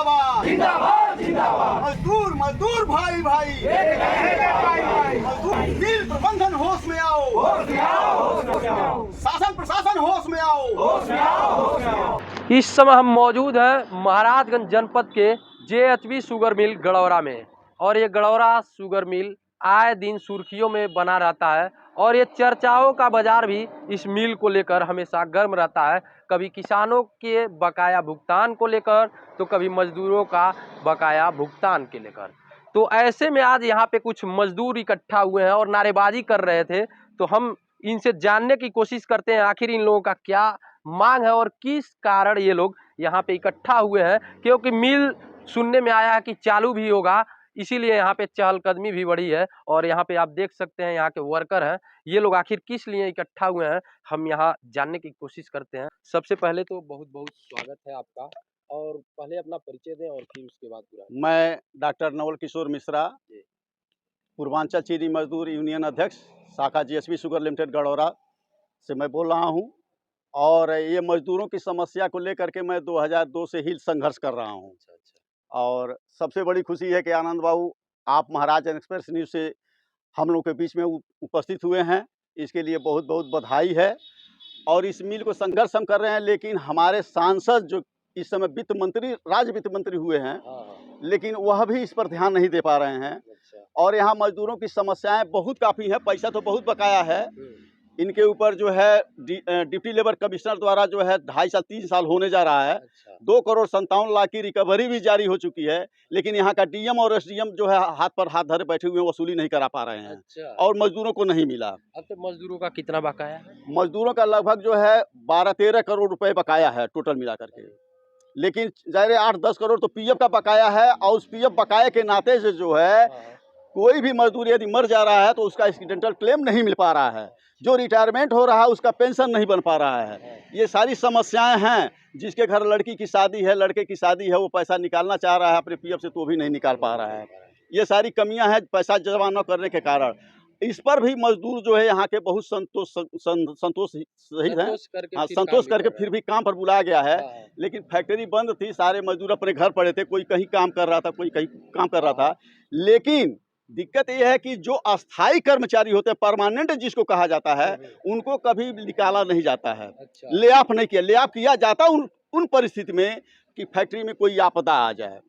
जिंदाबाद जिंदाबाद जिंदाबाद। मजदूर मजदूर भाई भाई एक रहेगा भाई भाई। मजदूर मिल प्रबंधन होश में आओ, होश में आओ, होश में आओ। शासन प्रशासन होश में आओ, होश में आओ, होश में आओ। इस समय हम मौजूद हैं महाराजगंज जनपद के JHB शुगर मिल गड़ौरा में। और ये गड़ौरा शुगर मिल आए दिन सुर्खियों में बना रहता है और ये चर्चाओं का बाजार भी इस मिल को लेकर हमेशा गर्म रहता है। कभी किसानों के बकाया भुगतान को लेकर तो कभी मजदूरों का बकाया भुगतान के लेकर। तो ऐसे में आज यहाँ पे कुछ मजदूर इकट्ठा हुए हैं और नारेबाजी कर रहे थे। तो हम इनसे जानने की कोशिश करते हैं आखिर इन लोगों का क्या मांग है और किस कारण ये लोग यहाँ पे इकट्ठा हुए हैं। क्योंकि मिल सुनने में आया है कि चालू भी होगा, इसीलिए यहाँ पे चहलकदमी भी बढ़ी है। और यहाँ पे आप देख सकते हैं यहाँ के वर्कर हैं, ये लोग आखिर किस लिए इकट्ठा हुए हैं हम यहाँ जानने की कोशिश करते हैं। सबसे पहले तो बहुत बहुत स्वागत है आपका, और पहले अपना परिचय दें और फिर उसके बाद पूरा। मैं डॉक्टर नवल किशोर मिश्रा, पूर्वांचल चीनी मजदूर यूनियन अध्यक्ष, शाखा JHB शुगर लिमिटेड गड़ौरा से मैं बोल रहा हूं। और ये मजदूरों की समस्या को लेकर के मैं 2002 से ही संघर्ष कर रहा हूं। और सबसे बड़ी खुशी है कि आनंद बाबू आप महाराजगंज एक्सप्रेस न्यूज़ से हम लोग के बीच में उपस्थित हुए हैं, इसके लिए बहुत बहुत बधाई है। और इस मिल को संघर्ष हम कर रहे हैं, लेकिन हमारे सांसद जो इस समय वित्त मंत्री, राज्य वित्त मंत्री हुए हैं, लेकिन वह भी इस पर ध्यान नहीं दे पा रहे हैं। और यहाँ मजदूरों की समस्याएं बहुत काफ़ी हैं, पैसा तो बहुत बकाया है। इनके ऊपर जो है डिप्टी लेबर कमिश्नर द्वारा जो है 2.5 साल 3 साल होने जा रहा है। 2,57,00,000 की रिकवरी भी जारी हो चुकी है, लेकिन यहाँ का DM और SDM जो है हाथ पर हाथ धरे बैठे हुए वसूली नहीं करा पा रहे हैं। और मजदूरों को नहीं मिला। अब तो मजदूरों का कितना बकाया है? मजदूरों का लगभग जो है 12-13 करोड़ रुपए बकाया है टोटल मिला करके। लेकिन ज़ाहिर 8-10 करोड़ तो PF का बकाया है। और उस PF बकाये के नाते से जो है कोई भी मजदूर यदि मर जा रहा है तो उसका एक्सीडेंटल क्लेम नहीं मिल पा रहा है। जो रिटायरमेंट हो रहा है उसका पेंशन नहीं बन पा रहा है। ये सारी समस्याएं हैं। जिसके घर लड़की की शादी है, लड़के की शादी है, वो पैसा निकालना चाह रहा है अपने PF से तो भी नहीं निकाल पा रहा है। ये सारी कमियां हैं पैसा जमा न करने के कारण। इस पर भी मजदूर जो है यहाँ के बहुत संतोष सहित हैं। संतोष करके फिर भी काम पर बुलाया गया है। लेकिन फैक्ट्री बंद थी, सारे मजदूर अपने घर पड़े थे, कोई कहीं काम कर रहा था, कोई कहीं काम कर रहा था। लेकिन दिक्कत यह है कि जो अस्थायी कर्मचारी होते हैं, परमानेंट जिसको कहा जाता है, उनको कभी निकाला नहीं जाता है। ले ऑफ नहीं किया, ले ऑफ किया जाता उन परिस्थिति में कि फैक्ट्री में कोई आपदा आ जाए।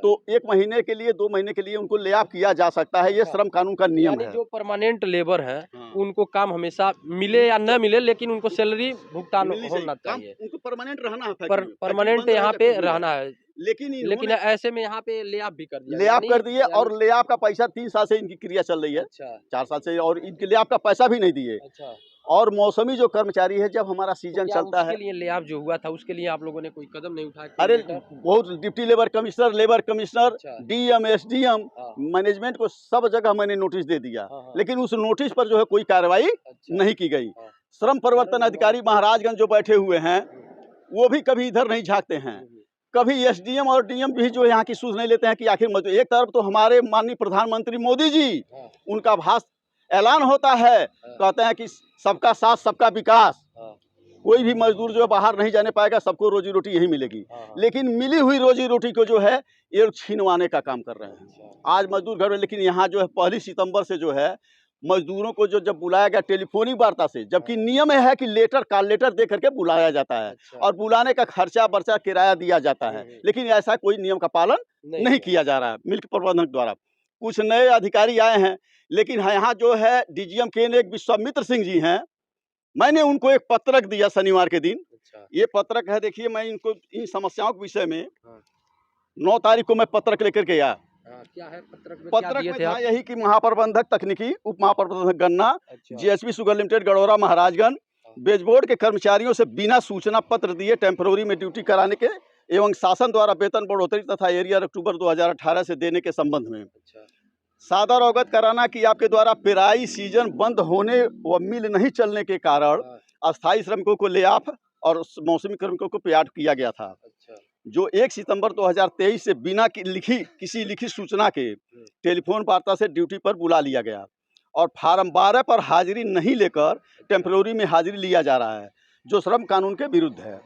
तो 1 महीने के लिए 2 महीने के लिए उनको ले ऑफ किया जा सकता है। ये श्रम कानून का नियम है। जो परमानेंट लेबर है उनको काम हमेशा मिले या न मिले, लेकिन उनको सैलरी भुगतान होना चाहिए। उनको परमानेंट रहना है, परमानेंट यहाँ पे रहना है। लेकिन ऐसे में यहाँ पे ले ऑफ भी कर दिया, ले ऑफ कर दिए। और ले ऑफ का पैसा 3 साल से इनकी क्रिया चल रही है। 4 साल से, और इनके ले ऑफ का पैसा भी नहीं दिए। और मौसमी जो कर्मचारी है, जब हमारा सीजन चलता है, उसके लिए ले ऑफ जो हुआ था उसके लिए आप लोगों ने कोई कदम नहीं उठाया? अरे बहुत deputy labour commissioner, DM SDM management को सब जगह मैंने नोटिस दे दिया। लेकिन उस नोटिस पर जो है कोई कार्रवाई नहीं की गई। श्रम परिवर्तन अधिकारी महाराजगंज जो बैठे हुए हैं वो भी कभी इधर नहीं झांकते हैं। कभी SDM और DM भी जो यहाँ की सूझ नहीं लेते हैं कि आखिर मजदूर। एक तरफ तो हमारे माननीय प्रधानमंत्री मोदी जी, उनका ऐलान होता है, कहते हैं कि सबका साथ सबका विकास। कोई भी मजदूर जो है बाहर नहीं जाने पाएगा, सबको रोजी रोटी यही मिलेगी। लेकिन मिली हुई रोजी रोटी को जो है ये छीनवाने का काम कर रहे हैं आज मजदूर घर में। लेकिन यहाँ जो है 1 सितंबर से जो है मजदूरों को जो जब बुलाया गया टेलीफोनिक वार्ता से, जबकि नियम है कि कॉल लेटर दे करके बुलाया जाता है और बुलाने का खर्चा बर्चा किराया दिया जाता है। लेकिन ऐसा कोई नियम का पालन नहीं किया जा रहा है मिल प्रबंधक द्वारा। कुछ नए अधिकारी आए हैं, लेकिन यहाँ जो है DGM के एक विश्वामित्र सिंह जी हैं, मैंने उनको एक पत्रक दिया शनिवार के दिन। ये पत्रक है, देखिए, मैं इनको इन समस्याओं के विषय में 9 तारीख को मैं पत्रक लेकर के आया। क्या है पत्रक में? पत्रक में था यही कि महाप्रबंधक तकनीकी, उप महाप्रबंधक गन्ना, JHB sugar limited Gadaura Maharajganj बेच बोर्ड के कर्मचारियों से बिना सूचना पत्र दिए टेम्पररी में ड्यूटी कराने के एवं शासन द्वारा वेतन बढ़ोतरी तथा एरियर अक्टूबर 2018 से देने के संबंध में सादर अवगत कराना कि आपके द्वारा पेराई सीजन बंद होने व मिल नहीं चलने के कारण अस्थायी श्रमिकों को ले ऑफ और मौसमी श्रमिकों को पे ऑफ किया गया था। जो 1 सितंबर 2023 से बिना किसी लिखित सूचना के टेलीफोन वार्ता से ड्यूटी पर बुला लिया गया और फार्म 12 पर हाजिरी नहीं लेकर टेम्पररी में हाजिरी लिया जा रहा है, जो श्रम कानून के विरुद्ध है।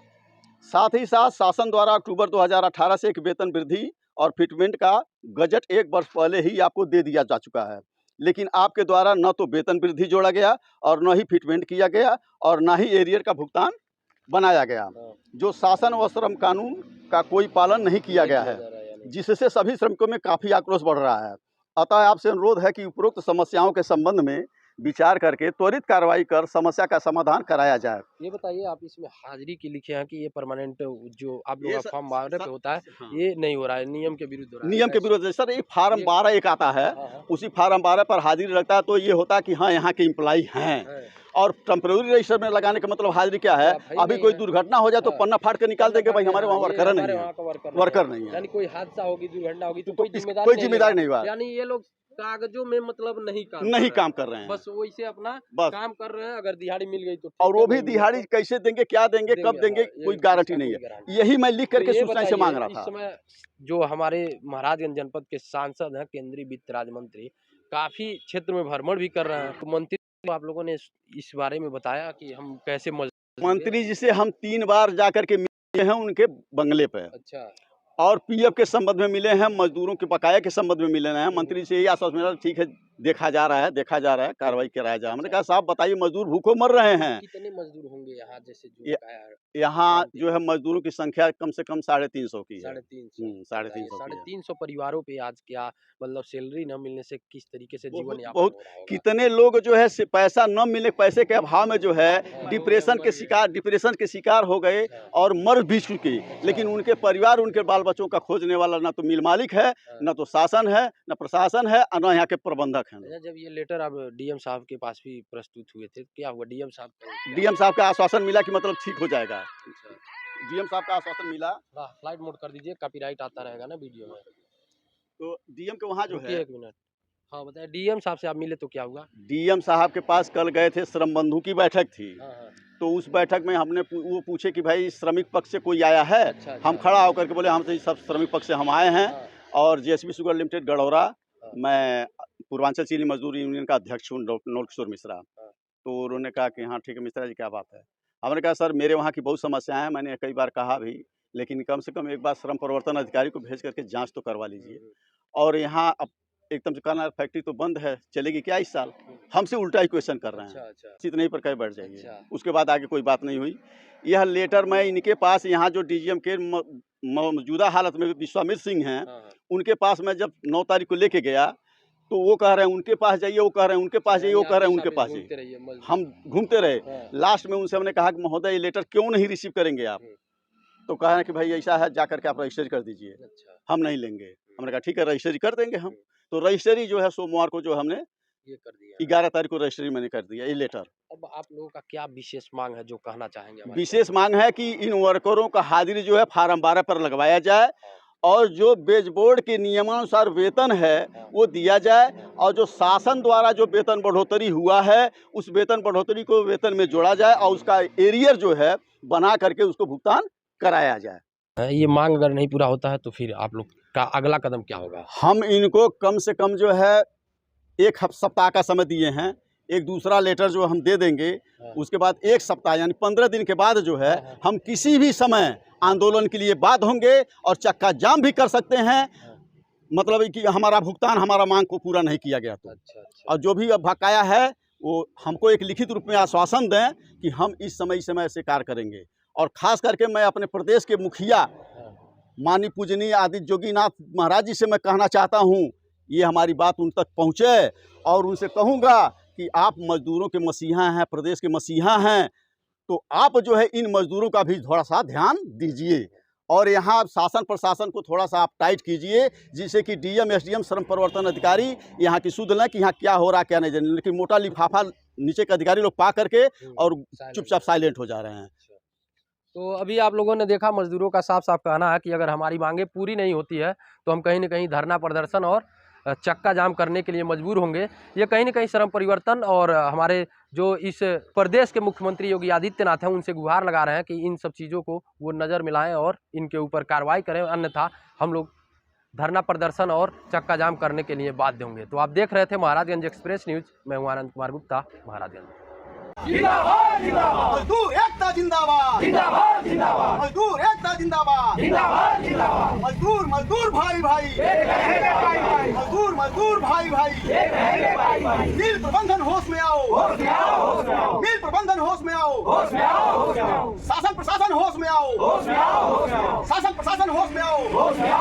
साथ ही साथ शासन द्वारा अक्टूबर 2018 से एक वेतन वृद्धि और फिटमेंट का गजट 1 वर्ष पहले ही आपको दे दिया जा चुका है, लेकिन आपके द्वारा न तो वेतन वृद्धि जोड़ा गया और न ही फिटमेंट किया गया और न ही एरियर का भुगतान बनाया गया, जो शासन व श्रम कानून का कोई पालन नहीं किया गया है, जिससे सभी श्रमिकों में काफ़ी आक्रोश बढ़ रहा है। अतः आपसे अनुरोध है कि उपरोक्त समस्याओं के संबंध में विचार करके त्वरित कार्रवाई कर समस्या का समाधान कराया जाए। ये बताइए, आप इसमें हाजिरी की लिखे हैं कि ये परमानेंट जो आप लोग ये का फॉर्म 12 पे होता है, हाँ। ये नहीं हो रहा है, नियम के विरुद्ध हो रहा है। नियम के विरुद्ध सर, एक फार्म 12 एक आता है, उसी फार्म 12 पर हाजिरी लगता है, तो ये होता है कि हाँ यहाँ के एम्प्लॉई हैं। और टेम्प्रेरी रजिस्टर में लगाने का मतलब हाजिरी क्या है, अभी कोई दुर्घटना हो जाए तो पन्ना फाड़ के निकाल देंगे, भाई हमारे वहाँ वर्कर नहीं है, वर्कर नहीं है, यानी कोई हादसा होगी, दुर्घटना होगी तो कोई कोई जिम्मेदारी नहीं हुआ, यानी ये लोग कागजों में मतलब नहीं काम कर रहे हैं, बस वैसे अपना बस काम कर रहे हैं। अगर दिहाड़ी मिल गई तो और वो भी दिहाड़ी कैसे देंगे, क्या देंगे, कब देंगे, कोई गारंटी नहीं है। यही मैं लिख करके सूचना से मांग रहा था। इस समय जो हमारे महाराजगंज जनपद के सांसद हैं, केंद्रीय वित्त राज्य मंत्री, काफी क्षेत्र में भ्रमण भी कर रहे हैं, तो मंत्री को आप लोगों ने इस बारे में बताया कि हम कैसे मंत्री जी से हम 3 बार जाकर के मिले हैं उनके बंगले पे। अच्छा। और पीएफ के संबंध में मिले हैं, मजदूरों के बकाया के संबंध में मिले हैं। मंत्री से यही आश्वासन मिला, ठीक है देखा जा रहा है, कार्रवाई कराया जा रहा है। हमने कहा साहब बताइए, मजदूर भूखों मर रहे हैं। कितने मजदूर होंगे यहाँ, जैसे यहाँ जो है मजदूरों की संख्या कम से कम 350 की है। 350 परिवारों पे आज क्या मतलब सैलरी न मिलने से किस तरीके से जीवन यापन बहुत कितने लोग जो है पैसा न मिले, पैसे के अभाव में जो है डिप्रेशन के शिकार हो गए और मर भी चुके। लेकिन उनके परिवार, उनके बाल बच्चों का खोजने वाला ना तो मिल मालिक है, न तो शासन है, न प्रशासन है, और न यहाँ के प्रबंधक हैं। जब ये लेटर अब डीएम साहब के पास भी प्रस्तुत हुए थे, क्या हुआ? डीएम साहब का आश्वासन मिला कि मतलब ठीक हो जाएगा। डीएम साहब का आश्वासन मिला। फ्लाइट मोड कर दीजिए, कॉपीराइट आता रहेगा ना वीडियो में। तो डीएम के वहाँ जो है, 1 मिनट, हाँ बताइए, डीएम साहब से आप मिले तो क्या हुआ? डीएम साहब के पास कल गए थे, श्रम बंधु की बैठक थी। तो उस बैठक में हमने वो पूछे कि भाई श्रमिक पक्ष से कोई आया है? हम खड़ा होकर के बोले हमसे सब श्रमिक पक्ष से हम आए हैं और जेएसबी शुगर लिमिटेड गढ़ौरा, मैं पूर्वांचल चीनी मजदूर यूनियन का अध्यक्ष हूँ नौलकिशोर मिश्रा। तो उन्होंने कहा कि हाँ ठीक है मिश्रा जी, क्या बात है? हमने कहा सर मेरे वहाँ की बहुत समस्याएं हैं, मैंने कई बार कहा भी, लेकिन कम से कम एक बार श्रम परिवर्तन अधिकारी को भेज करके जांच तो करवा लीजिए। और यहाँ अब एकदम से कहना फैक्ट्री तो बंद है, चलेगी क्या इस साल? हमसे उल्टा ही क्वेश्चन कर रहे हैं। इतने ही पर कहीं बैठ जाइए। उसके बाद आगे कोई बात नहीं हुई। यह लेटर मैं इनके पास, यहाँ जो डीजीएम के मौजूदा हालत में विश्वामित्र सिंह हैं, उनके पास मैं जब 9 तारीख को लेके गया तो वो कह रहे हैं उनके पास जाइए, वो कह रहे हैं उनके पास जाइए, वो कह रहे हैं उनके पास जाइए। हम घूमते रहे। लास्ट में उनसे हमने कहा कि महोदय ये लेटर क्यों नहीं रिसीव करेंगे आप? तो कहा है कि भाई ऐसा है, जा करके आप रजिस्ट्री कर दीजिए, हम नहीं लेंगे। हमने कहा ठीक है रजिस्ट्री कर देंगे हम। तो रजिस्ट्री जो है सोमवार को जो हमने ये कर दिया, 11 तारीख को रजिस्ट्री मैंने कर दिया ये लेटर। अब आप लोगों का क्या विशेष मांग है जो कहना चाहेंगे? विशेष मांग है कि इन वर्करों का हाजिरी जो है फार्म 12 पर लगवाया जाए और जो बेज बोर्ड के नियमानुसार वेतन है वो दिया जाए, और जो शासन द्वारा जो वेतन बढ़ोतरी हुआ है उस वेतन बढ़ोतरी को वेतन में जोड़ा जाए और उसका एरियर जो है बना करके उसको भुगतान कराया जाए। ये मांग अगर नहीं पूरा होता है तो फिर आप लोग का अगला कदम क्या होगा? हम इनको कम से कम जो है 1 सप्ताह का समय दिए हैं। एक दूसरा लेटर जो हम दे देंगे, उसके बाद 1 सप्ताह यानी 15 दिन के बाद जो है हम किसी भी समय आंदोलन के लिए बाध्य होंगे और चक्का जाम भी कर सकते हैं, मतलब कि हमारा भुगतान, हमारा मांग को पूरा नहीं किया गया तो। और जो भी अब बकाया है वो हमको एक लिखित रूप में आश्वासन दें कि हम इस समय से कार्य करेंगे। और ख़ास करके मैं अपने प्रदेश के मुखिया माननीय पूजनीय आदित्य जोगीनाथ महाराज जी से मैं कहना चाहता हूँ, ये हमारी बात उन तक पहुँचे और उनसे कहूँगा कि आप मजदूरों के मसीहा हैं, प्रदेश के मसीहा हैं, तो आप जो है इन मजदूरों का भी थोड़ा सा ध्यान दीजिए और यहाँ शासन प्रशासन को थोड़ा सा आप टाइट कीजिए, जिससे कि डीएम एसडीएम श्रम परिवर्तन अधिकारी यहाँ की सुध लें कि यहाँ क्या हो रहा क्या नहीं जाने, लेकिन मोटा लिफाफा नीचे के अधिकारी लोग पा करके और चुपचाप साइलेंट हो जा रहे हैं। तो अभी आप लोगों ने देखा मजदूरों का साफ साफ कहना है कि अगर हमारी मांगे पूरी नहीं होती है तो हम कहीं न कहीं धरना प्रदर्शन और चक्का जाम करने के लिए मजबूर होंगे। ये कहीं न कहीं श्रम परिवर्तन और हमारे जो इस प्रदेश के मुख्यमंत्री योगी आदित्यनाथ हैं उनसे गुहार लगा रहे हैं कि इन सब चीज़ों को वो नज़र में लाएँ और इनके ऊपर कार्रवाई करें, अन्यथा हम लोग धरना प्रदर्शन और चक्का जाम करने के लिए बाध्य होंगे। तो आप देख रहे थे महाराजगंज एक्सप्रेस न्यूज़, मैं हूँ आनंद कुमार गुप्ता, महाराजगंज। एकता जिंदाबाद, जिंदाबाद जिंदाबाद, मजदूर एकता जिंदाबाद, जिंदाबाद जिंदाबाद, मजदूर मजदूर भाई भाई, एक रहेंगे भाई भाई, मजदूर मजदूर भाई भाई, एक रहेंगे भाई भाई, मिल प्रबंधन होश में आओ, होश में आओ, होश में आओ, मिल प्रबंधन होश में आओ, होश में आओ, होश में आओ, शासन प्रशासन होश में आओ, होश में आओ, होश में आओ, शासन प्रशासन होश में आओ, होश में आओ,